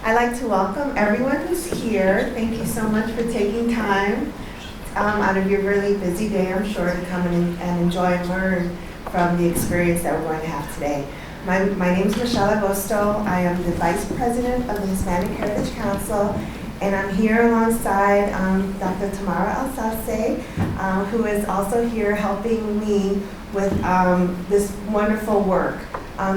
I'd like to welcome everyone who's here. Thank you so much for taking time out of your really busy day, I'm sure, to come and enjoy and learn from the experience that we're going to have today. My name is Michelle Agosto. I am the Vice President of the Hispanic Heritage Council, and I'm here alongside Dr. Tamara Alsace, who is also here helping me with this wonderful work.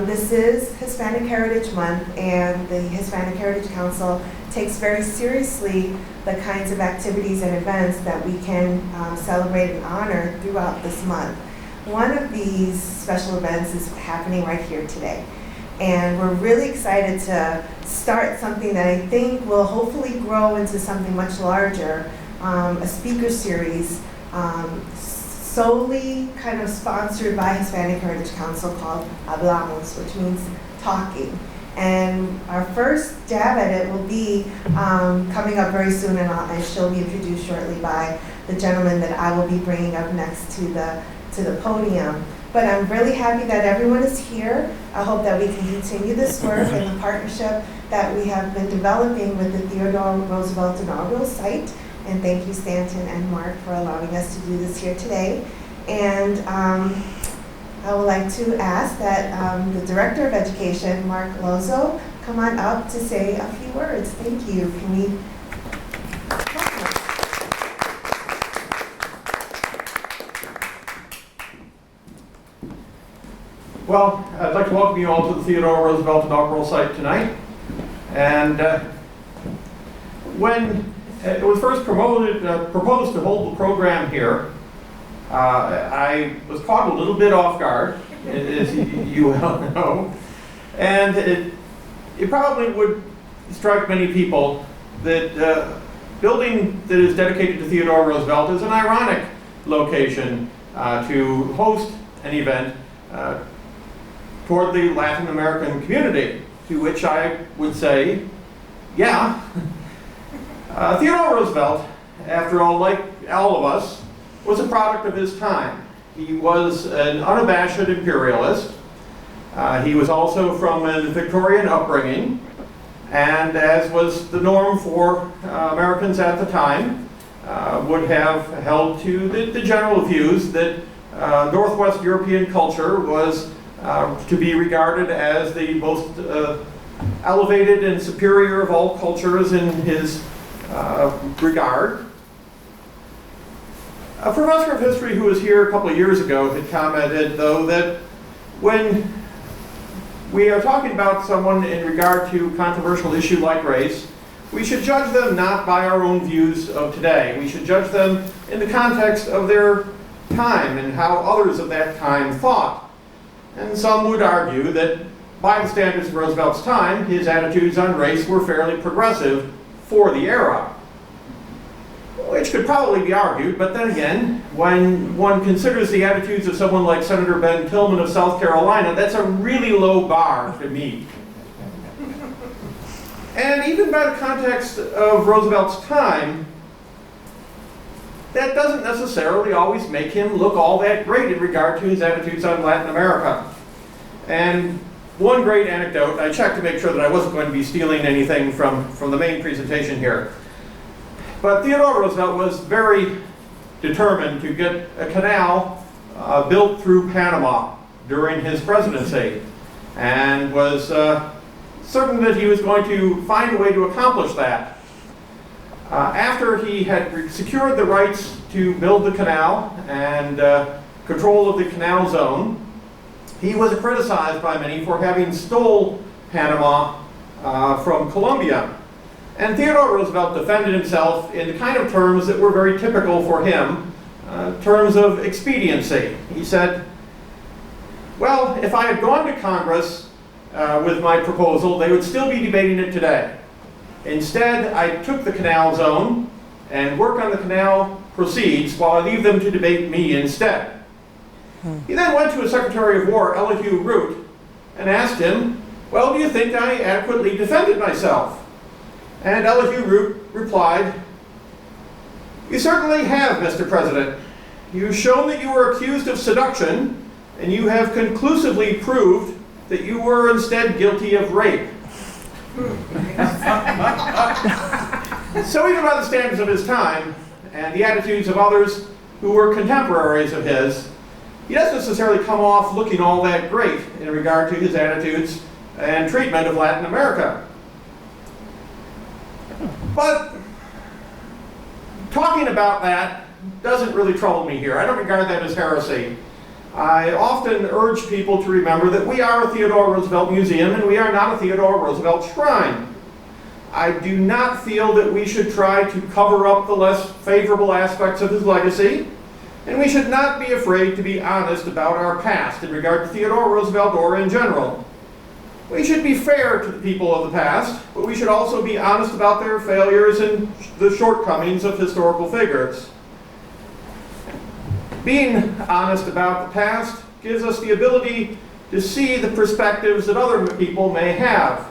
This is Hispanic Heritage Month, and the Hispanic Heritage Council takes very seriously the kinds of activities and events that we can celebrate and honor throughout this month. One of these special events is happening right here today. And we're really excited to start something that I think will hopefully grow into something much larger, a speaker series solely kind of sponsored by Hispanic Heritage Council called Hablamos, which means talking. And our first jab at it will be coming up very soon, and she'll be introduced shortly by the gentleman that I will be bringing up next to the podium. But I'm really happy that everyone is here. I hope that we can continue this work and the partnership that we have been developing with the Theodore Roosevelt inaugural site. And thank you, Stanton and Mark, for allowing us to do this here today. And I would like to ask that the Director of Education, Mark Lozo, come on up to say a few words. Thank you. Can we? Well, I'd like to welcome you all to the Theodore Roosevelt inaugural site tonight. And when it was first proposed to hold the program here, I was caught a little bit off guard, as you well know. And it probably would strike many people that building that is dedicated to Theodore Roosevelt is an ironic location to host an event toward the Latin American community, to which I would say, yeah. Theodore Roosevelt, after all, like all of us, was a product of his time. He was an unabashed imperialist. He was also from a Victorian upbringing, and as was the norm for Americans at the time, would have held to the general views that Northwest European culture was to be regarded as the most elevated and superior of all cultures in his regard. A professor of history who was here a couple of years ago had commented, though, that when we are talking about someone in regard to a controversial issue like race, we should judge them not by our own views of today. We should judge them in the context of their time and how others of that time thought. And some would argue that by the standards of Roosevelt's time, his attitudes on race were fairly progressive for the era. Which could probably be argued, but then again, when one considers the attitudes of someone like Senator Ben Tillman of South Carolina, that's a really low bar to meet. And even by the context of Roosevelt's time, that doesn't necessarily always make him look all that great in regard to his attitudes on Latin America. And one great anecdote, I checked to make sure that I wasn't going to be stealing anything from the main presentation here. But Theodore Roosevelt was very determined to get a canal built through Panama during his presidency, and was certain that he was going to find a way to accomplish that. After he had secured the rights to build the canal and control of the canal zone, he was criticized by many for having stole Panama from Colombia. And Theodore Roosevelt defended himself in the kind of terms that were very typical for him, terms of expediency. He said, well, if I had gone to Congress with my proposal, they would still be debating it today. Instead, I took the canal zone and work on the canal proceeds while I leave them to debate me instead. He then went to his Secretary of War, Elihu Root, and asked him, well, do you think I adequately defended myself? And Elihu Root replied, you certainly have, Mr. President. You've shown that you were accused of seduction, and you have conclusively proved that you were instead guilty of rape. So even by the standards of his time and the attitudes of others who were contemporaries of his, he doesn't necessarily come off looking all that great in regard to his attitudes and treatment of Latin America. But talking about that doesn't really trouble me here. I don't regard that as heresy. I often urge people to remember that we are a Theodore Roosevelt museum and we are not a Theodore Roosevelt shrine. I do not feel that we should try to cover up the less favorable aspects of his legacy, and we should not be afraid to be honest about our past in regard to Theodore Roosevelt or in general. We should be fair to the people of the past, but we should also be honest about their failures and the shortcomings of historical figures. Being honest about the past gives us the ability to see the perspectives that other people may have,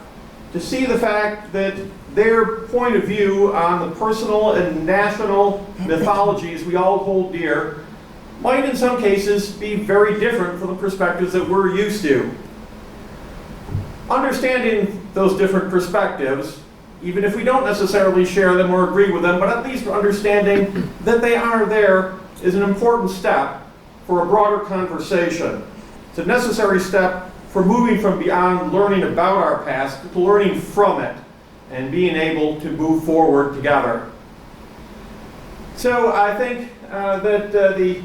to see the fact that their point of view on the personal and national mythologies we all hold dear might in some cases be very different from the perspectives that we're used to. Understanding those different perspectives, even if we don't necessarily share them or agree with them, but at least understanding that they are there is an important step for a broader conversation. It's a necessary step for moving from beyond learning about our past to learning from it and being able to move forward together. So I think that the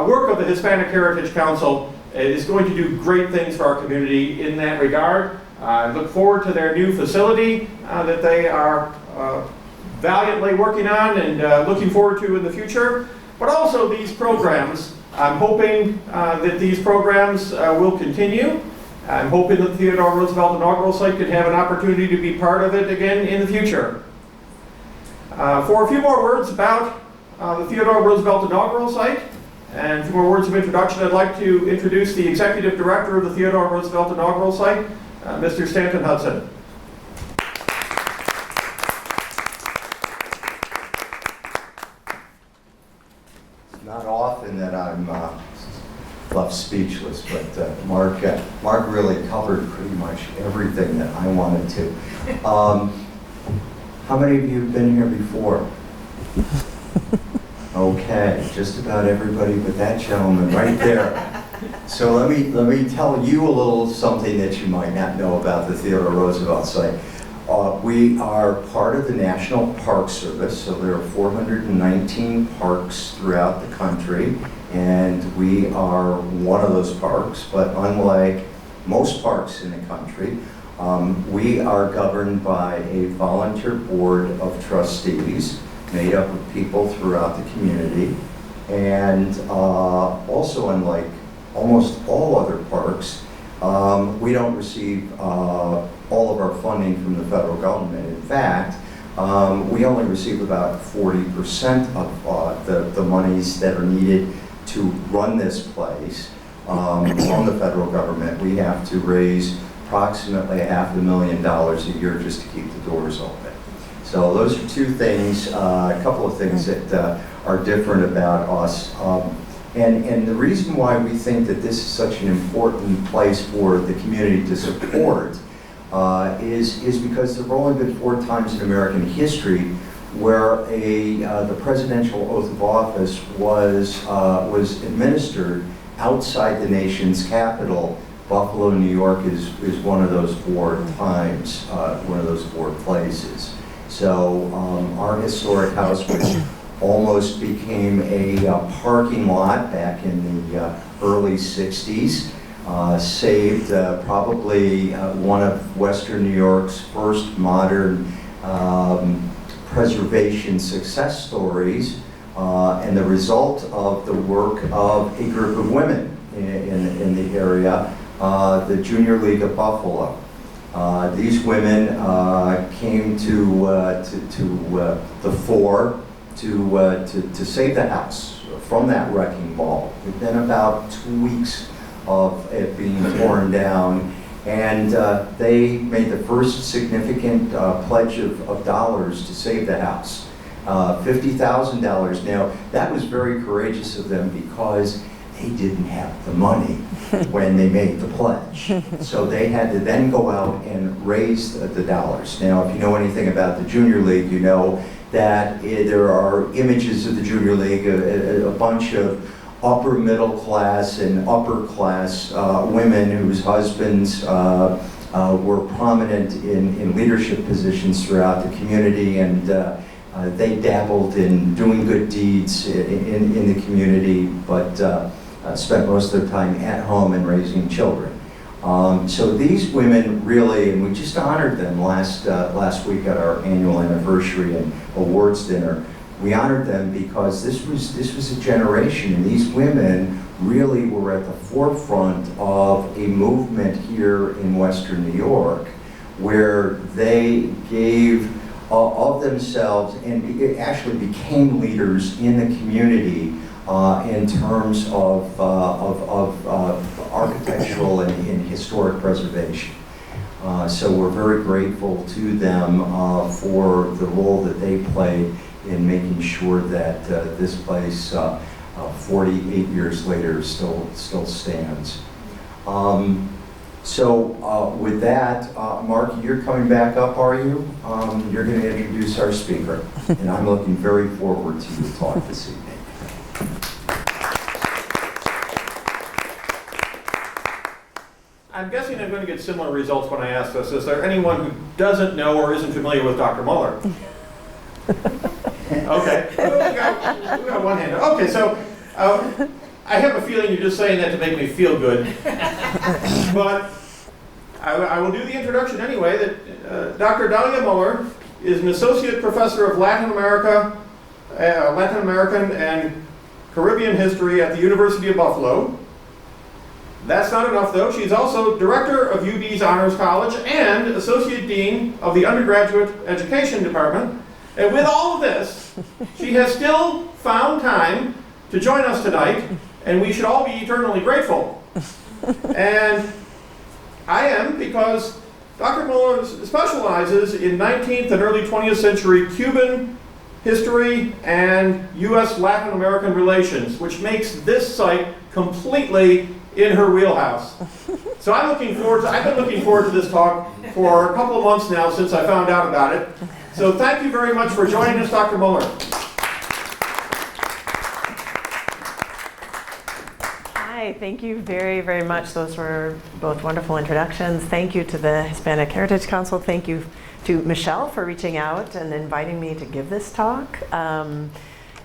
work of the Hispanic Heritage Council is going to do great things for our community in that regard. I look forward to their new facility that they are valiantly working on and looking forward to in the future. But also these programs, I'm hoping that these programs will continue. I'm hoping that the Theodore Roosevelt Inaugural Site could have an opportunity to be part of it again in the future. For a few more words about the Theodore Roosevelt Inaugural Site, and a few more words of introduction, I'd like to introduce the Executive Director of the Theodore Roosevelt Inaugural Site, Mr. Stanton Hudson. It's not often that I'm left speechless, but Mark really covered pretty much everything that I wanted to. How many of you have been here before? Okay, just about everybody but that gentleman right there. So let me tell you a little something that you might not know about the Theodore Roosevelt site. We are part of the National Park Service, so there are 419 parks throughout the country, and we are one of those parks, but unlike most parks in the country, we are governed by a volunteer board of trustees made up of people throughout the community, and also unlike almost all other parks, we don't receive all of our funding from the federal government. In fact, we only receive about 40% of the monies that are needed to run this place from the federal government. We have to raise approximately $500,000 a year just to keep the doors open. So those are two things, a couple of things that are different about us. And the reason why we think that this is such an important place for the community to support is because there have only been 4 times in American history where the presidential oath of office was administered outside the nation's capital. Buffalo, New York is one of those 4 times, one of those 4 places. So our historic house, which almost became a parking lot back in the early 60s, saved probably one of Western New York's first modern preservation success stories, and the result of the work of a group of women in the area, the Junior League of Buffalo. These women came to the fore to save the house from that wrecking ball. Within about 2 weeks of it being torn down, and they made the first significant pledge of dollars to save the house, $50,000. Now, that was very courageous of them because they didn't have the money when they made the pledge. So they had to then go out and raise the dollars. Now, if you know anything about the Junior League, you know that there are images of the Junior League, a bunch of upper middle class and upper class women whose husbands were prominent in leadership positions throughout the community, and they dabbled in doing good deeds in the community, but spent most of their time at home and raising children. So these women really, and we just honored them last week at our annual anniversary and awards dinner. We honored them because this was a generation, and these women really were at the forefront of a movement here in Western New York, where they gave of themselves and actually became leaders in the community in terms of architectural and historic preservation. So we're very grateful to them for the role that they played in making sure that this place 48 years later still stands. So with that, Mark, you're coming back up, are you? You're going to introduce our speaker, and I'm looking very forward to your talk this evening. I'm guessing I'm going to get similar results when I ask this. Is there anyone who doesn't know or isn't familiar with Dr. Muller? Okay, we got one hand. Okay, so I have a feeling you're just saying that to make me feel good. But I will do the introduction anyway. That Dr. Dalia Muller is an associate professor of Latin American and Caribbean history at the University of Buffalo. That's not enough, though. She's also director of UB's Honors College and associate dean of the undergraduate education department. And with all of this, she has still found time to join us tonight, and we should all be eternally grateful. And I am, because Dr. Muller specializes in 19th and early 20th century Cuban history and U.S. Latin American relations, which makes this site completely in her wheelhouse. So I've been looking forward to this talk for a couple of months now since I found out about it. So thank you very much for joining us, Dr. Muller. Hi, thank you very, very much. Those were both wonderful introductions. Thank you to the Hispanic Heritage Council. Thank you to Michelle for reaching out and inviting me to give this talk.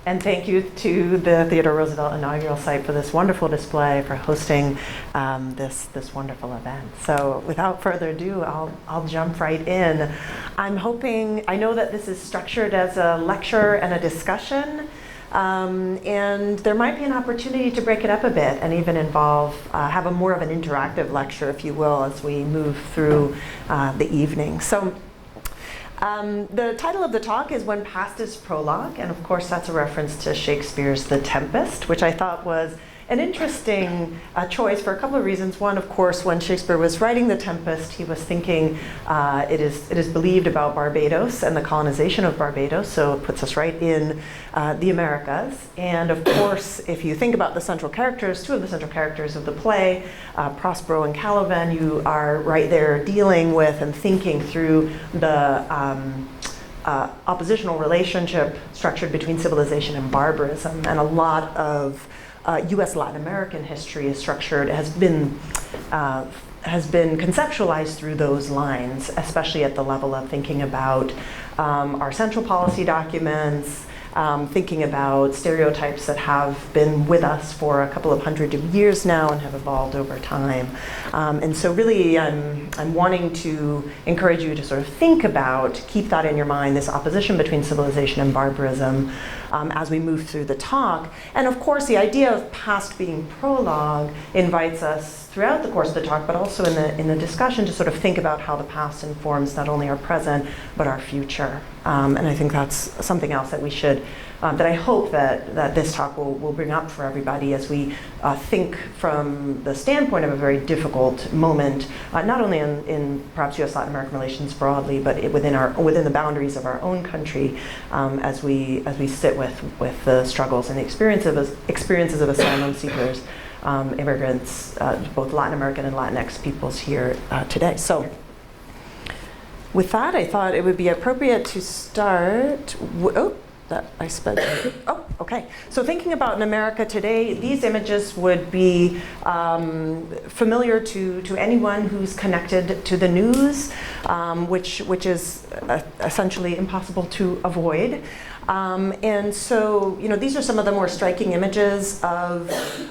And thank you to the Theodore Roosevelt inaugural site for this wonderful display, for hosting this wonderful event. So without further ado, I'll jump right in. I know that this is structured as a lecture and a discussion, and there might be an opportunity to break it up a bit and even have more of an interactive lecture, if you will, as we move through the evening. So. The title of the talk is When Past is Prologue, and of course that's a reference to Shakespeare's The Tempest, which I thought was an interesting choice for a couple of reasons. One, of course, when Shakespeare was writing The Tempest, he was thinking it is believed about Barbados and the colonization of Barbados, so it puts us right in the Americas. And of course, if you think about the central characters, two of the central characters of the play, Prospero and Caliban, you are right there dealing with and thinking through the oppositional relationship structured between civilization and barbarism. And a lot of U.S. Latin American history is structured, has been conceptualized through those lines, especially at the level of thinking about our central policy documents, thinking about stereotypes that have been with us for a couple of hundred years now and have evolved over time. And so really I'm wanting to encourage you to sort of think about, keep that in your mind, this opposition between civilization and barbarism as we move through the talk. And of course, the idea of past being prologue invites us throughout the course of the talk, but also in the discussion, to sort of think about how the past informs not only our present, but our future. And I think that's something else that we should, that I hope that this talk will bring up for everybody as we think from the standpoint of a very difficult moment, not only in perhaps U.S. Latin American relations broadly, but within the boundaries of our own country, as we sit with the struggles and experiences of asylum seekers immigrants, both Latin American and Latinx peoples here today. So with that, I thought it would be appropriate to start. Okay. So thinking about in America today, these images would be familiar to anyone who's connected to the news, which is essentially impossible to avoid. And so, these are some of the more striking images of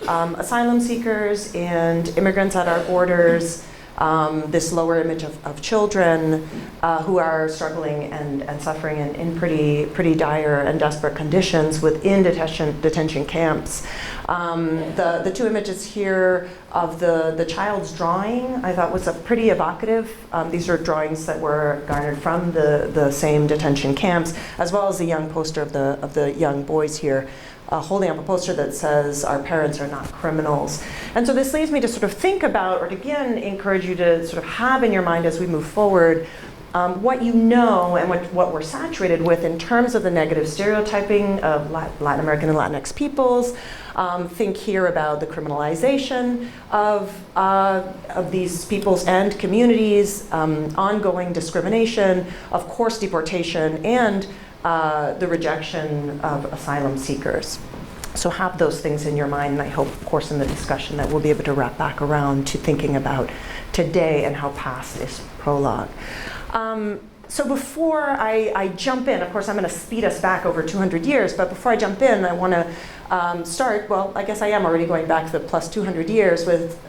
asylum seekers and immigrants at our borders. This lower image of children who are struggling and suffering in pretty dire and desperate conditions within detention camps. The two images here of the child's drawing I thought was pretty evocative. These are drawings that were garnered from the same detention camps, as well as the young poster of the young boys here. Holding up a poster that says, "Our parents are not criminals." And so this leads me to sort of think about, or to again encourage you to sort of have in your mind as we move forward, what you know and what we're saturated with in terms of the negative stereotyping of Latin American and Latinx peoples. Think here about the criminalization of these peoples and communities, ongoing discrimination, of course deportation, and the rejection of asylum seekers. So have those things in your mind, and I hope, of course, in the discussion that we'll be able to wrap back around to thinking about today and how past is prologue. So before I jump in, of course, I'm going to speed us back over 200 years, but before I jump in, I want to start, well, I guess I am already going back to the plus 200 years with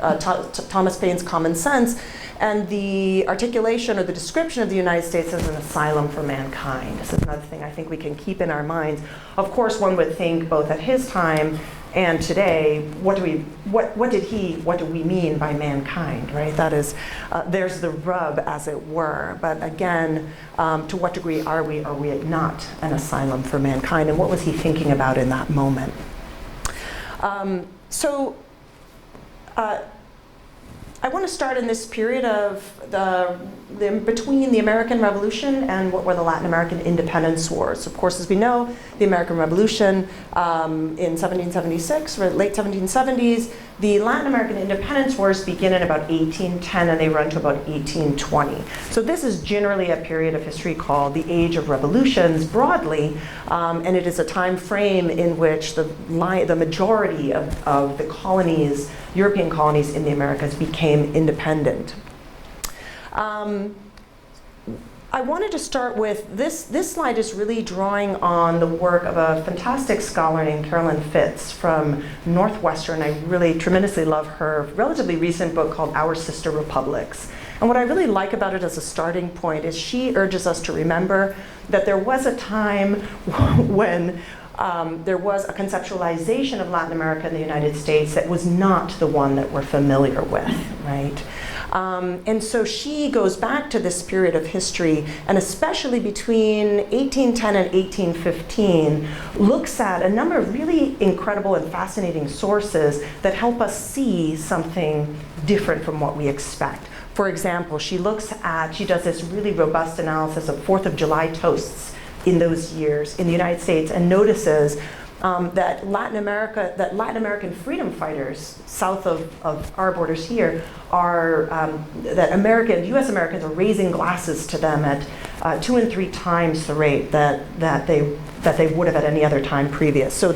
Thomas Paine's Common Sense and the articulation or the description of the United States as an asylum for mankind. This is another thing I think we can keep in our minds. Of course, one would think both at his time and today, what do we mean by mankind, right? That is, there's the rub, as it were. But again, to what degree are we not an asylum for mankind? And what was he thinking about in that moment? I want to start in this period of between the American Revolution and what were the Latin American independence wars. Of course, as we know, the American Revolution in 1776, or late 1770s, the Latin American independence wars begin in about 1810 and they run to about 1820. So this is generally a period of history called the Age of Revolutions broadly, and it is a time frame in which the majority of the colonies, European colonies in the Americas, became independent. I wanted to start with this slide is really drawing on the work of a fantastic scholar named Carolyn Fitz from Northwestern. I really tremendously love her relatively recent book called Our Sister Republics. And what I really like about it as a starting point is she urges us to remember that there was a time when there was a conceptualization of Latin America and the United States that was not the one that we're familiar with, right? And so she goes back to this period of history, and especially between 1810 and 1815, looks at a number of really incredible and fascinating sources that help us see something different from what we expect. For example, she does this really robust analysis of 4th of July toasts in those years in the United States, and notices that Latin American freedom fighters south of our borders here are that U.S. Americans are raising glasses to them at 2 and 3 times the rate that they would have at any other time previous. So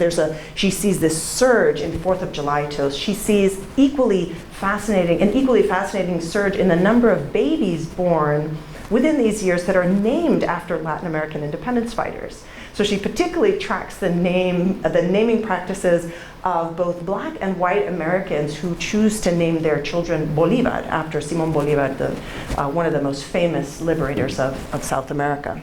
she sees this surge in 4th of July toast. She sees equally fascinating surge in the number of babies born within these years that are named after Latin American independence fighters. So she particularly tracks the naming practices of both Black and white Americans who choose to name their children Bolivar after Simón Bolívar, one of the most famous liberators of South America.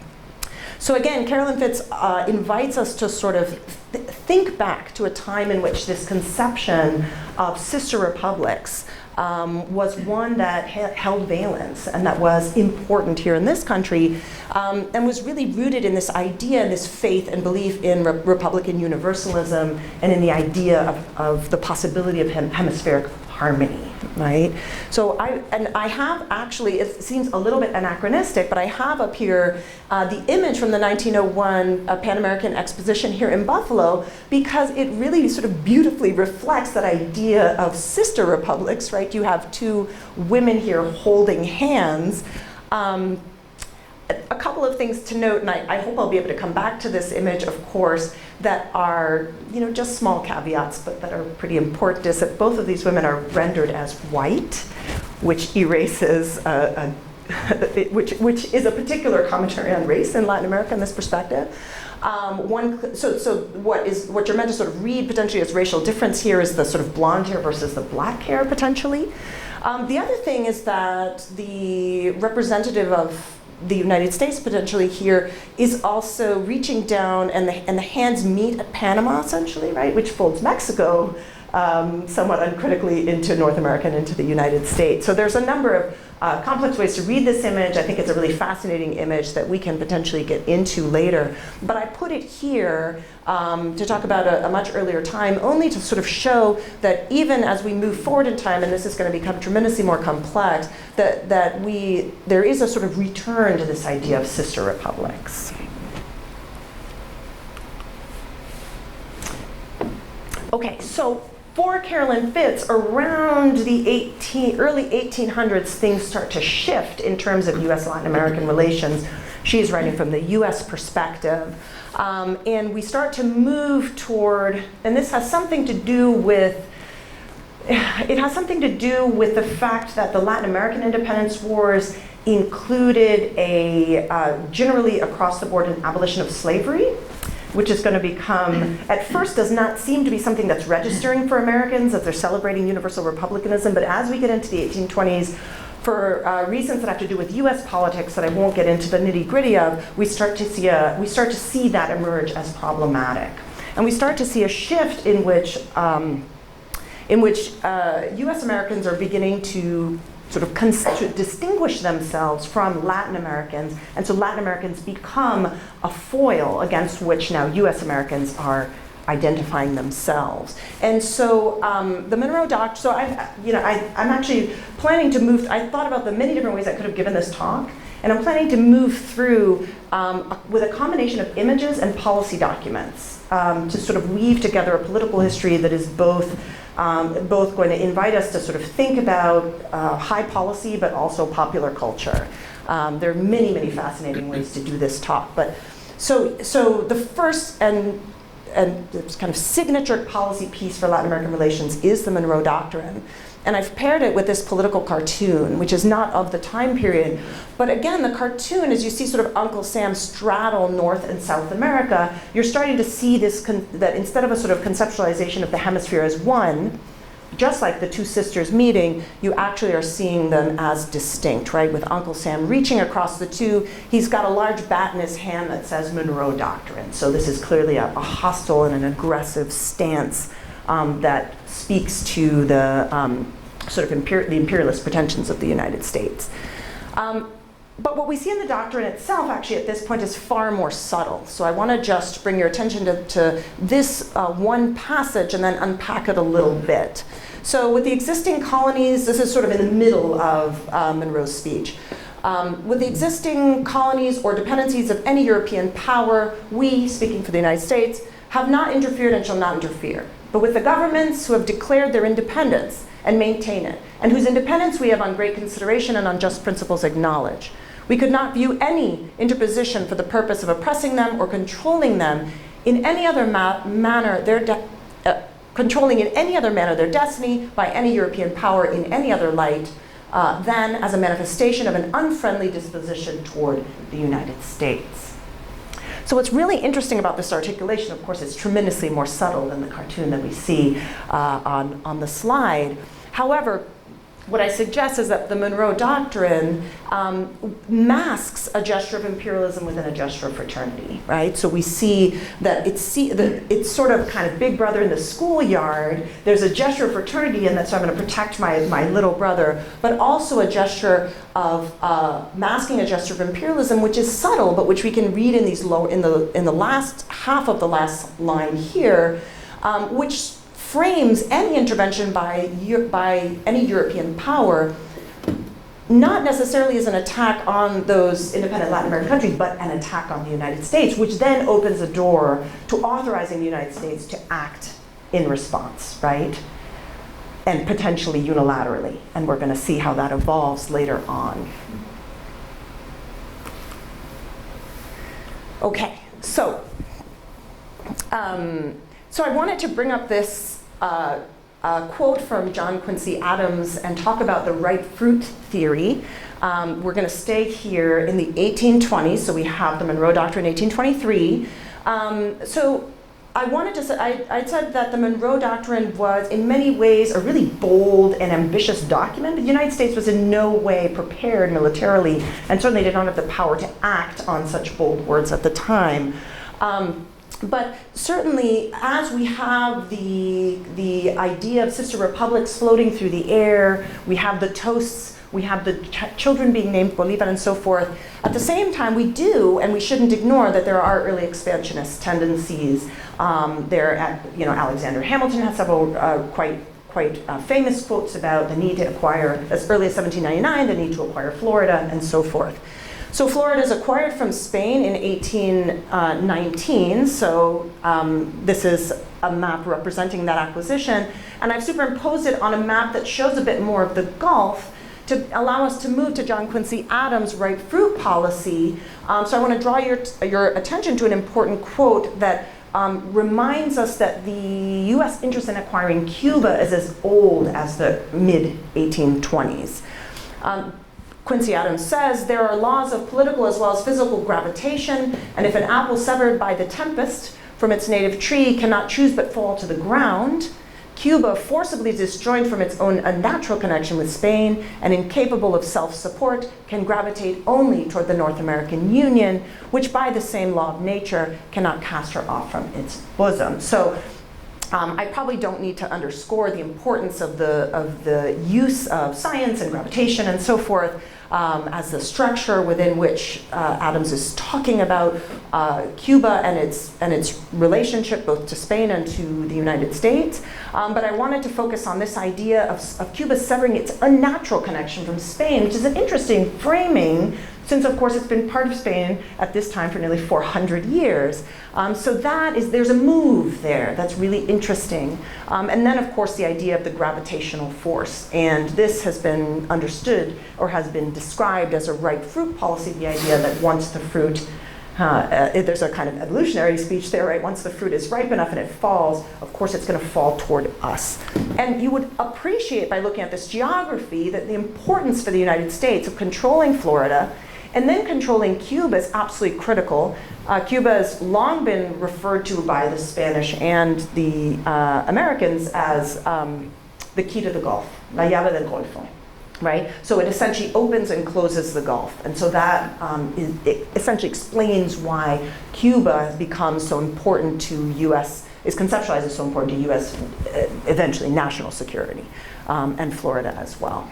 So again, Carolyn Fitz invites us to sort of think back to a time in which this conception of sister republics was one that held valence and that was important here in this country, and was really rooted in this idea and this faith and belief in Republican universalism and in the idea of the possibility of hemispheric harmony, right? So I have actually, it seems a little bit anachronistic, but I have up here the image from the 1901 Pan American Exposition here in Buffalo, because it really sort of beautifully reflects that idea of sister republics, right? You have two women here holding hands. A couple of things to note, and I hope I'll be able to come back to this image, of course, that are, just small caveats, but that are pretty important, is that both of these women are rendered as white, which erases, which is a particular commentary on race in Latin America in this perspective. So what you're meant to sort of read potentially as racial difference here is the sort of blonde hair versus the black hair potentially. The other thing is that the representative of the United States potentially here is also reaching down, and the hands meet at Panama essentially, right, which folds Mexico somewhat uncritically into North America and into the United States. So there's a number of complex ways to read this image. I think it's a really fascinating image that we can potentially get into later. But I put it here to talk about a much earlier time, only to sort of show that even as we move forward in time, and this is going to become tremendously more complex, that there is a sort of return to this idea of sister republics. Okay, so for Carolyn Fitz, around the early 1800s, things start to shift in terms of US-Latin American relations. She's writing from the US perspective. And we start to move toward, and this has something to do with, the fact that the Latin American independence wars included a generally across the board an abolition of slavery, which is going to become, at first does not seem to be something that's registering for Americans as they're celebrating universal republicanism, but as we get into the 1820s, for reasons that have to do with US politics that I won't get into the nitty-gritty of, we start to see that emerge as problematic. And we start to see a shift in which US Americans are beginning to sort of to distinguish themselves from Latin Americans, and so Latin Americans become a foil against which now US Americans are identifying themselves. And so the Monroe Doctrine, so I'm actually planning to move, I thought about the many different ways I could have given this talk, and I'm planning to move through with a combination of images and policy documents to sort of weave together a political history that is both going to invite us to sort of think about high policy, but also popular culture. There are many, many fascinating ways to do this talk. But so the first and this kind of signature policy piece for Latin American relations is the Monroe Doctrine. And I've paired it with this political cartoon, which is not of the time period. But again, the cartoon, as you see sort of Uncle Sam straddle North and South America, you're starting to see this, that instead of a sort of conceptualization of the hemisphere as one, just like the two sisters meeting, you actually are seeing them as distinct, right? With Uncle Sam reaching across the two, he's got a large bat in his hand that says Monroe Doctrine. So this is clearly a hostile and an aggressive stance that speaks to the sort of the imperialist pretensions of the United States. But what we see in the doctrine itself, actually, at this point is far more subtle. So I want to just bring your attention to this one passage and then unpack it a little bit. So with the existing colonies, this is sort of in the middle of Monroe's speech. With the existing colonies or dependencies of any European power, we, speaking for the United States, have not interfered and shall not interfere. But with the governments who have declared their independence and maintain it, and whose independence we have on great consideration and on just principles acknowledge, we could not view any interposition for the purpose of oppressing them or controlling them in any other manner controlling in any other manner their destiny by any European power in any other light than as a manifestation of an unfriendly disposition toward the United States. So what's really interesting about this articulation, of course, is tremendously more subtle than the cartoon that we see on the slide. However, what I suggest is that the Monroe Doctrine masks a gesture of imperialism within a gesture of fraternity, right? So we see that it's sort of kind of big brother in the schoolyard. There's a gesture of fraternity, and that's so I'm going to protect my little brother, but also a gesture of masking a gesture of imperialism, which is subtle, but which we can read in these in the last half of the last line here, which frames any intervention by any European power not necessarily as an attack on those independent Latin American countries, but an attack on the United States, which then opens a door to authorizing the United States to act in response, right? And potentially unilaterally. And we're going to see how that evolves later on. Okay, so I wanted to bring up this quote from John Quincy Adams and talk about the ripe fruit theory. We're going to stay here in the 1820s, so we have the Monroe Doctrine 1823. So I wanted to say, I said that the Monroe Doctrine was in many ways a really bold and ambitious document. The United States was in no way prepared militarily, and certainly did not have the power to act on such bold words at the time. But certainly, as we have the idea of sister republics floating through the air, we have the toasts, we have the children being named Bolivar and so forth. At the same time, we do, and we shouldn't ignore that there are early expansionist tendencies. Alexander Hamilton has several quite famous quotes about the need to acquire, as early as 1799, the need to acquire Florida and so forth. So Florida is acquired from Spain in 1819, so this is a map representing that acquisition, and I've superimposed it on a map that shows a bit more of the Gulf to allow us to move to John Quincy Adams' ripe fruit policy. So I want to draw your attention to an important quote that reminds us that the US interest in acquiring Cuba is as old as the mid-1820s. Quincy Adams says, there are laws of political as well as physical gravitation, and if an apple severed by the tempest from its native tree cannot choose but fall to the ground, Cuba, forcibly disjoined from its own unnatural connection with Spain and incapable of self-support, can gravitate only toward the North American Union, which by the same law of nature cannot cast her off from its bosom. So I probably don't need to underscore the importance of the use of science and gravitation and so forth as the structure within which Adams is talking about Cuba and its relationship both to Spain and to the United States. But I wanted to focus on this idea of Cuba severing its unnatural connection from Spain, which is an interesting framing, since of course it's been part of Spain at this time for nearly 400 years. So there's a move there that's really interesting. And then of course the idea of the gravitational force. And this has been understood or has been described as a ripe fruit policy, the idea that once the fruit, there's a kind of evolutionary speech there, right? Once the fruit is ripe enough and it falls, of course it's going to fall toward us. And you would appreciate by looking at this geography that the importance for the United States of controlling Florida and then controlling Cuba is absolutely critical. Cuba has long been referred to by the Spanish and the Americans as the key to the Gulf, la llave del Golfo, right? So it essentially opens and closes the Gulf. And so that it essentially explains why Cuba has become so important to US, is conceptualized as so important to US, eventually, national security, and Florida as well.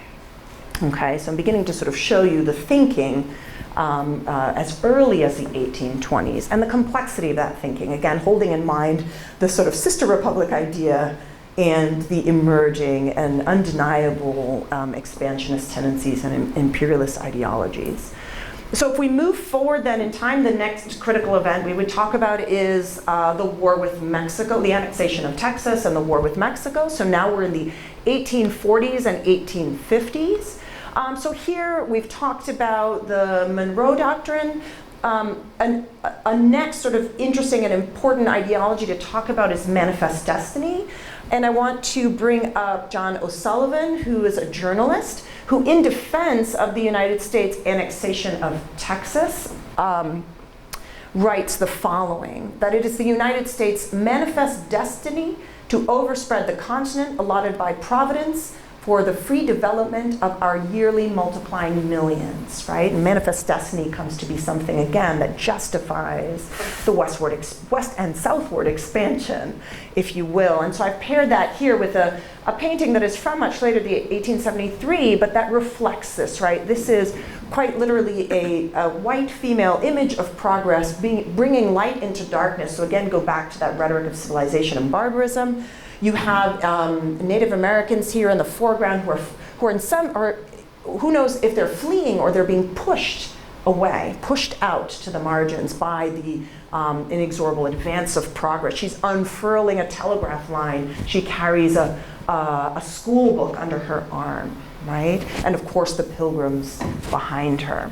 Okay, so I'm beginning to sort of show you the thinking as early as the 1820s and the complexity of that thinking. Again, holding in mind the sort of sister republic idea and the emerging and undeniable expansionist tendencies and imperialist ideologies. So if we move forward then in time, the next critical event we would talk about is the war with Mexico, the annexation of Texas and the war with Mexico. So now we're in the 1840s and 1850s. So here we've talked about the Monroe Doctrine. A next sort of interesting and important ideology to talk about is manifest destiny. And I want to bring up John O'Sullivan, who is a journalist, who in defense of the United States annexation of Texas, writes the following, that it is the United States' manifest destiny to overspread the continent allotted by Providence for the free development of our yearly multiplying millions, right? And manifest destiny comes to be something, again, that justifies the west and southward expansion, if you will. And so I've paired that here with a painting that is from much later, the 1873, but that reflects this, right? This is quite literally a white female image of progress, bringing light into darkness. So again, go back to that rhetoric of civilization and barbarism. You have Native Americans here in the foreground who are in some, or who knows if they're fleeing or they're being pushed away, pushed out to the margins by the inexorable advance of progress. She's unfurling a telegraph line. She carries a school book under her arm, right? And of course the pilgrims behind her.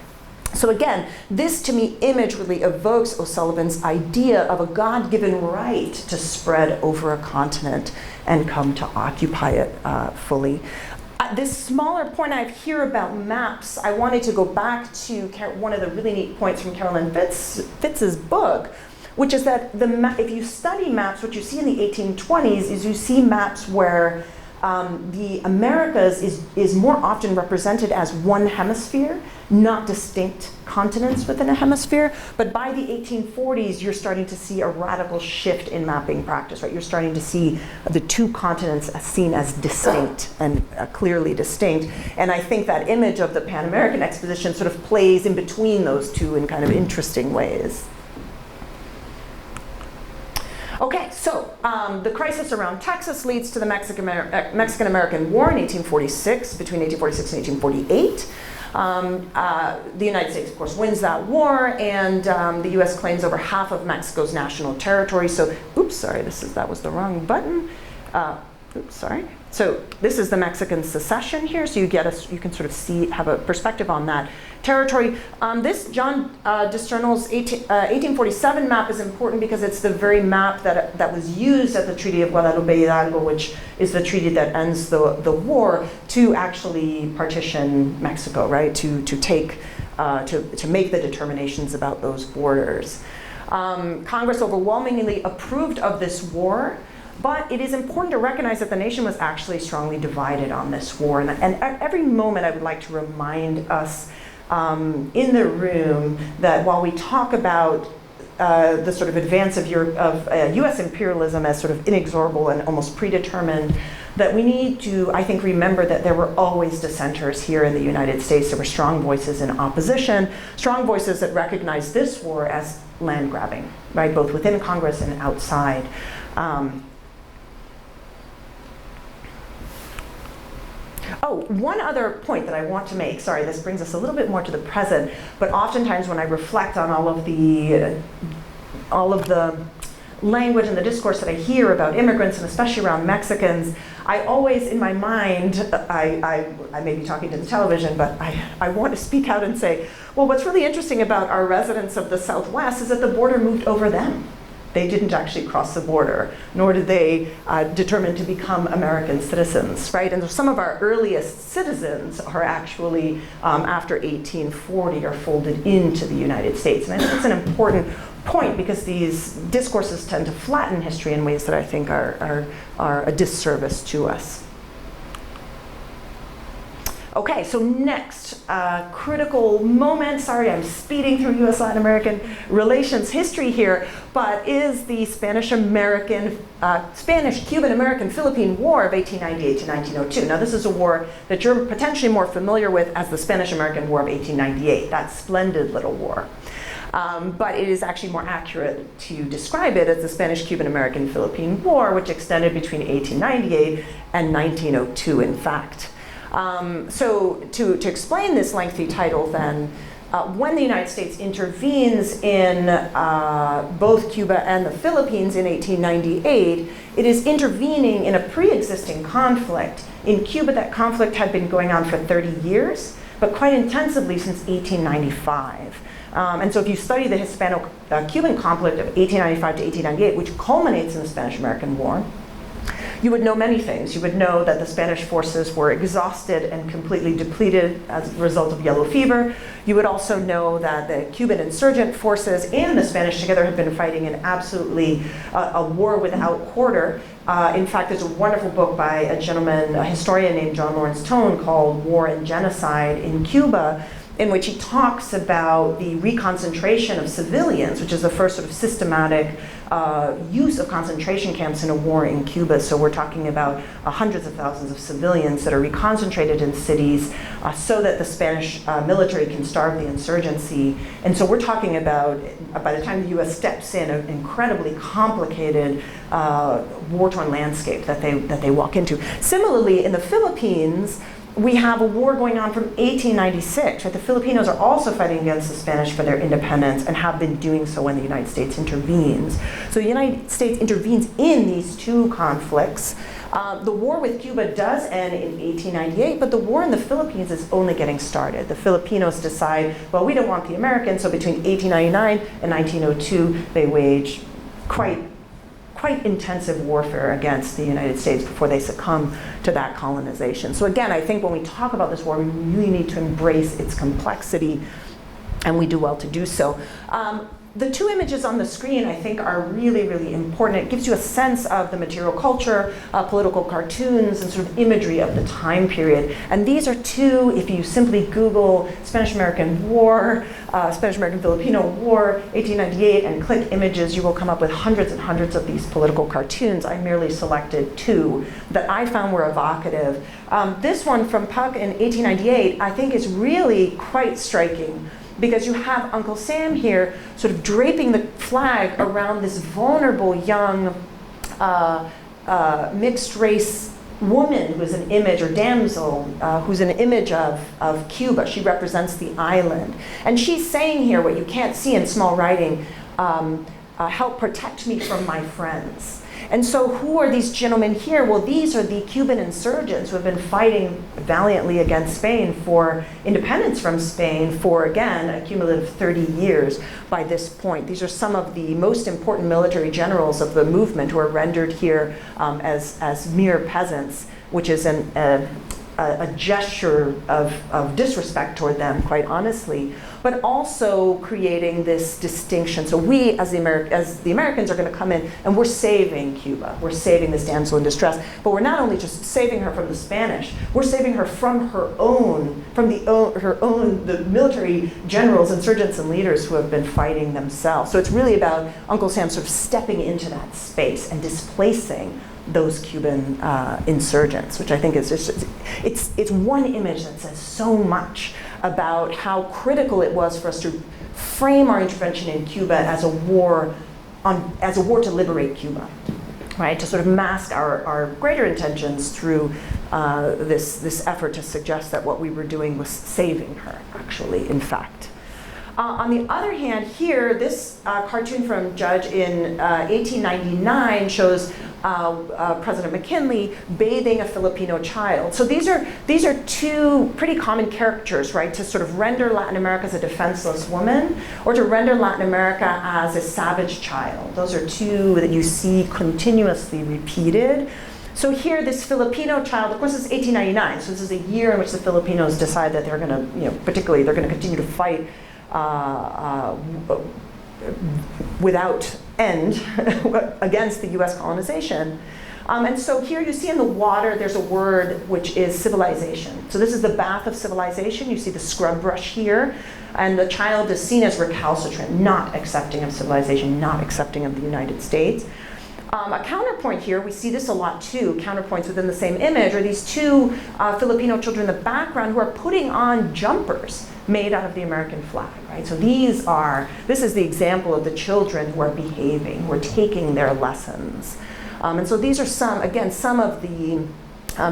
So again, this to me imagery evokes O'Sullivan's idea of a God-given right to spread over a continent and come to occupy it fully. This smaller point I have here about maps, I wanted to go back to one of the really neat points from Carolyn Fitz's book, which is that if you study maps, what you see in the 1820s is you see maps where the Americas is more often represented as one hemisphere, not distinct continents within a hemisphere. But by the 1840s, you're starting to see a radical shift in mapping practice, right? You're starting to see the two continents as seen as distinct and clearly distinct. And I think that image of the Pan American Exposition sort of plays in between those two in kind of interesting ways. Okay, so the crisis around Texas leads to the Mexican-American War in 1846, between 1846 and 1848. The United States, of course, wins that war, and the U.S. claims over half of Mexico's national territory. So, oops, sorry, that was the wrong button. Oops, sorry. So this is the Mexican secession here. So you can sort of have a perspective on that territory. This John Discernal's 1847 map is important because it's the very map that was used at the Treaty of Guadalupe Hidalgo, which is the treaty that ends the war, to actually partition Mexico, right? To make the determinations about those borders. Congress overwhelmingly approved of this war. But it is important to recognize that the nation was actually strongly divided on this war. And at every moment, I would like to remind us in the room that while we talk about the sort of advance of US imperialism as sort of inexorable and almost predetermined, that we need to, I think, remember that there were always dissenters here in the United States. There were strong voices in opposition, strong voices that recognized this war as land grabbing, right, both within Congress and outside. Oh, one other point that I want to make, sorry, this brings us a little bit more to the present, but oftentimes when I reflect on all of the language and the discourse that I hear about immigrants, and especially around Mexicans, I always, in my mind, I may be talking to the television, but I want to speak out and say, well, what's really interesting about our residents of the Southwest is that the border moved over them. They didn't actually cross the border, nor did they determine to become American citizens, right? And some of our earliest citizens are actually, after 1840, are folded into the United States. And I think it's an important point because these discourses tend to flatten history in ways that I think are a disservice to us. Okay, so next, critical moment. Sorry, I'm speeding through U.S.-Latin American relations history here, but is the Spanish-Cuban-American-Philippine War of 1898 to 1902. Now, this is a war that you're potentially more familiar with as the Spanish-American War of 1898, that splendid little war. But it is actually more accurate to describe it as the Spanish-Cuban-American-Philippine War, which extended between 1898 and 1902, in fact. So to explain this lengthy title then, when the United States intervenes in both Cuba and the Philippines in 1898, it is intervening in a pre-existing conflict. In Cuba, that conflict had been going on for 30 years, but quite intensively since 1895. And so if you study the Hispano-Cuban conflict of 1895 to 1898, which culminates in the Spanish-American War, you would know many things. You would know that the Spanish forces were exhausted and completely depleted as a result of yellow fever. You would also know that the Cuban insurgent forces and the Spanish together had been fighting in absolutely a war without quarter. In fact, there's a wonderful book by a historian named John Lawrence Tone called War and Genocide in Cuba, in which he talks about the reconcentration of civilians, which is the first sort of systematic use of concentration camps in a war in Cuba. So we're talking about hundreds of thousands of civilians that are reconcentrated in cities so that the Spanish military can starve the insurgency. And so we're talking about, by the time the US steps in, an incredibly complicated war-torn landscape that they walk into. Similarly, in the Philippines, we have a war going on from 1896. Right? The Filipinos are also fighting against the Spanish for their independence and have been doing so when the United States intervenes. So the United States intervenes in these two conflicts. The war with Cuba does end in 1898, but the war in the Philippines is only getting started. The Filipinos decide, well, we don't want the Americans, so between 1899 and 1902, they wage quite intensive warfare against the United States before they succumb to that colonization. So again, I think when we talk about this war, we really need to embrace its complexity, and we do well to do so. The two images on the screen, I think, are really, really important. It gives you a sense of the material culture, political cartoons, and sort of imagery of the time period. And these are two, if you simply Google Spanish-American War, Spanish-American-Filipino War, 1898, and click images, you will come up with hundreds and hundreds of these political cartoons. I merely selected two that I found were evocative. This one from Puck in 1898, I think is really quite striking, because you have Uncle Sam here sort of draping the flag around this vulnerable young mixed race woman who's an image, or damsel, who's an image of Cuba. She represents the island. And she's saying here what you can't see in small writing, help protect me from my friends. And so who are these gentlemen here? Well, these are the Cuban insurgents who have been fighting valiantly against Spain for independence from Spain for, again, a cumulative 30 years by this point. These are some of the most important military generals of the movement who are rendered here as mere peasants, which is a gesture of disrespect toward them, quite honestly, but also creating this distinction. So we, as the Americans, are going to come in and we're saving Cuba. We're saving this damsel in distress. But we're not only just saving her from the Spanish, we're saving her from the military generals, insurgents, and leaders who have been fighting themselves. So it's really about Uncle Sam sort of stepping into that space and displacing those Cuban insurgents, which I think is just, it's one image that says so much about how critical it was for us to frame our intervention in Cuba as a war to liberate Cuba, right? To sort of mask our greater intentions through this effort to suggest that what we were doing was saving her, actually, in fact. On the other hand, here, this cartoon from Judge in 1899 shows President McKinley bathing a Filipino child. So these are two pretty common caricatures, right? To sort of render Latin America as a defenseless woman, or to render Latin America as a savage child. Those are two that you see continuously repeated. So here, this Filipino child, of course, it's 1899, so this is a year in which the Filipinos decide that they're going to, particularly, they're going to continue to fight without end against the US colonization. And so here you see in the water, there's a word which is civilization. So this is the bath of civilization. You see the scrub brush here. And the child is seen as recalcitrant, not accepting of civilization, not accepting of the United States. A counterpoint here, we see this a lot too, counterpoints within the same image, are these two Filipino children in the background who are putting on jumpers made out of the American flag, right? So this is the example of the children who are behaving, who are taking their lessons. And so these are some of the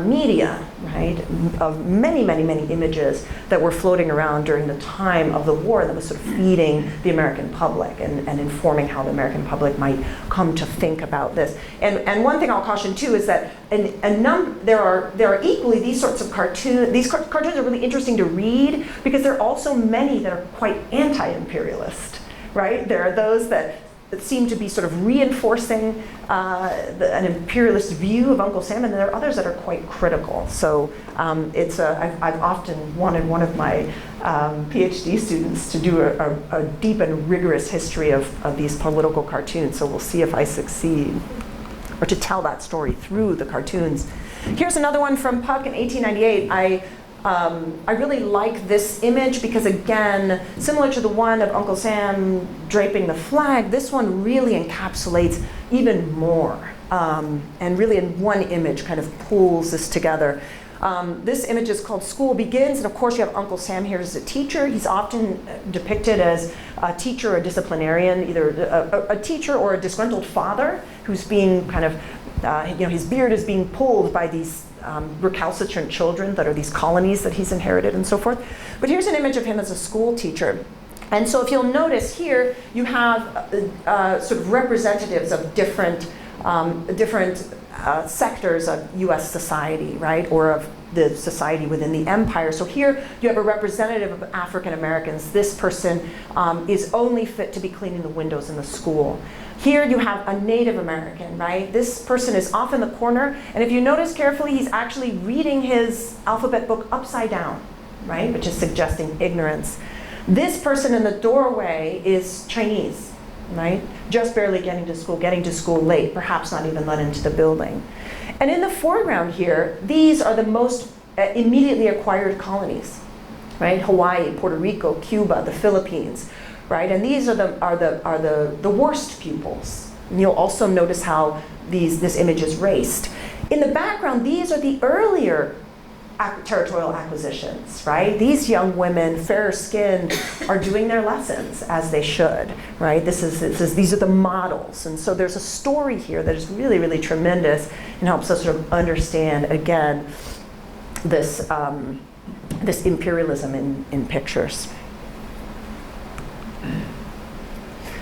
media, right, of many, many, many images that were floating around during the time of the war that was sort of feeding the American public and informing how the American public might come to think about this. And one thing I'll caution too is that there are equally these sorts of cartoons. These cartoons are really interesting to read because there are also many that are quite anti-imperialist, right? There are those that seem to be sort of reinforcing an imperialist view of Uncle Sam, and there are others that are quite critical. So I've often wanted one of my Ph.D. students to do a deep and rigorous history of these political cartoons, so we'll see if I succeed, or to tell that story through the cartoons. Here's another one from Puck in 1898. I really like this image because, again, similar to the one of Uncle Sam draping the flag, this one really encapsulates even more, and really in one image kind of pulls this together. This image is called School Begins, and of course you have Uncle Sam here as a teacher. He's often depicted as a teacher or a disciplinarian, either a teacher or a disgruntled father who's being kind of, his beard is being pulled by these recalcitrant children that are these colonies that he's inherited and so forth. But here's an image of him as a school teacher. And so if you'll notice here, you have sort of representatives of different sectors of US society, right? Or of the society within the empire. So here you have a representative of African Americans. This person is only fit to be cleaning the windows in the school. Here you have a Native American, right? This person is off in the corner, and if you notice carefully, he's actually reading his alphabet book upside down, right? Which is suggesting ignorance. This person in the doorway is Chinese, right? Just barely getting to school late, perhaps not even let into the building. And in the foreground here, these are the most immediately acquired colonies, right? Hawaii, Puerto Rico, Cuba, the Philippines, right? And these are the worst pupils. And you'll also notice how this image is raced. In the background, these are the earlier territorial acquisitions, right? These young women, fairer skinned, are doing their lessons as they should, right? These are the models. And so there's a story here that is really, really tremendous and helps us sort of understand, again, this imperialism in pictures.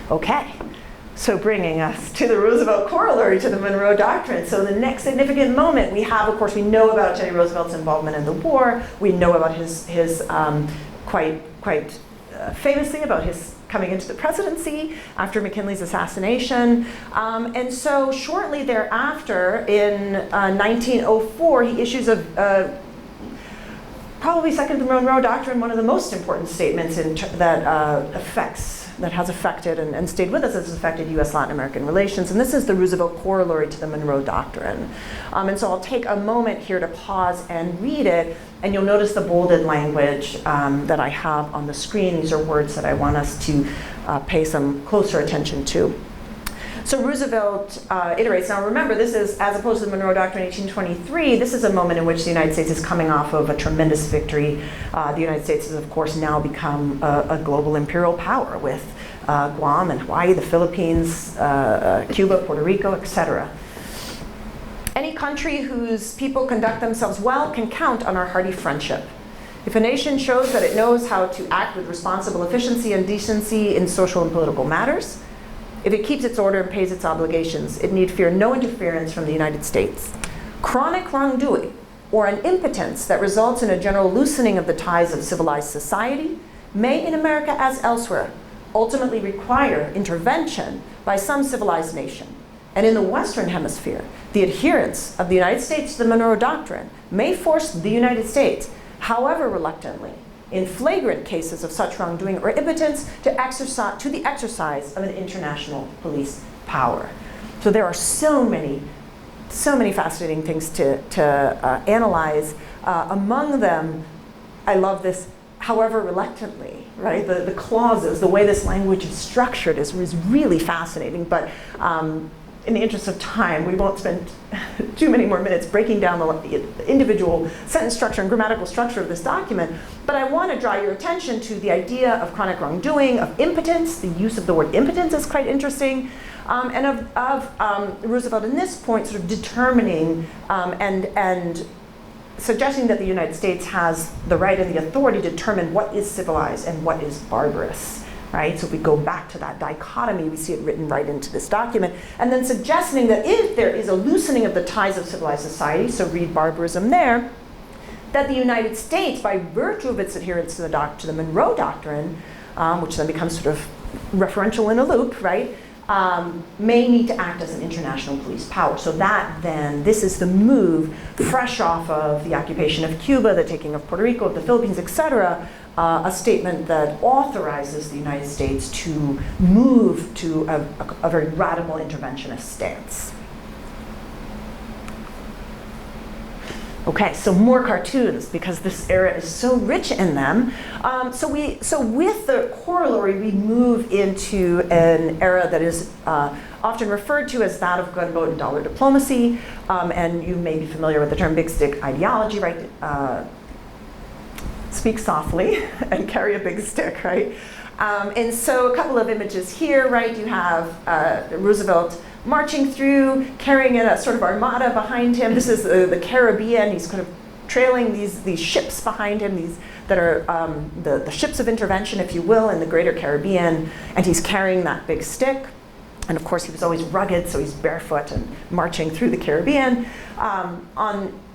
Okay. So bringing us to the Roosevelt Corollary, to the Monroe Doctrine. So the next significant moment we have, of course, we know about Teddy Roosevelt's involvement in the war. We know about his quite famously about his coming into the presidency after McKinley's assassination. And so shortly thereafter, in 1904, he issues probably second to the Monroe Doctrine, one of the most important statements that has affected and stayed with us, has affected US-Latin American relations. And this is the Roosevelt Corollary to the Monroe Doctrine. And so I'll take a moment here to pause and read it, and you'll notice the bolded language that I have on the screen. These are words that I want us to pay some closer attention to. So Roosevelt iterates. Now remember, this is, as opposed to the Monroe Doctrine 1823, this is a moment in which the United States is coming off of a tremendous victory. The United States has, of course, now become a global imperial power with Guam and Hawaii, the Philippines, Cuba, Puerto Rico, etc. Any country whose people conduct themselves well can count on our hearty friendship. If a nation shows that it knows how to act with responsible efficiency and decency in social and political matters, if it keeps its order and pays its obligations, it need fear no interference from the United States. Chronic wrongdoing, or an impotence that results in a general loosening of the ties of civilized society, may, in America as elsewhere, ultimately require intervention by some civilized nation. And in the Western Hemisphere, the adherence of the United States to the Monroe Doctrine may force the United States, however reluctantly, in flagrant cases of such wrongdoing or impotence, to the exercise of an international police power. So there are so many fascinating things to analyze. Among them, I love this, however reluctantly, right? The clauses, the way this language is structured is really fascinating. But in the interest of time, we won't spend too many more minutes breaking down the individual sentence structure and grammatical structure of this document. But I want to draw your attention to the idea of chronic wrongdoing, of impotence. The use of the word impotence is quite interesting. And of Roosevelt in this point sort of determining and suggesting that the United States has the right and the authority to determine what is civilized and what is barbarous. Right? So if we go back to that dichotomy, we see it written right into this document. And then suggesting that if there is a loosening of the ties of civilized society, so read barbarism there, that the United States, by virtue of its adherence to the Monroe Doctrine, which then becomes sort of referential in a loop, right, may need to act as an international police power. So that then, this is the move, fresh off of the occupation of Cuba, the taking of Puerto Rico, of the Philippines, etc., a statement that authorizes the United States to move to a very radical interventionist stance. Okay, so more cartoons because this era is so rich in them. So with the corollary, we move into an era that is often referred to as that of gunboat and dollar diplomacy. And you may be familiar with the term big stick ideology, right? Speak softly and carry a big stick, right? And so a couple of images here, right? You have Roosevelt marching through, carrying a sort of armada behind him. This is the Caribbean. He's kind of trailing these ships behind him, these that are the ships of intervention, if you will, in the greater Caribbean. And he's carrying that big stick. And of course, he was always rugged, so he's barefoot and marching through the Caribbean.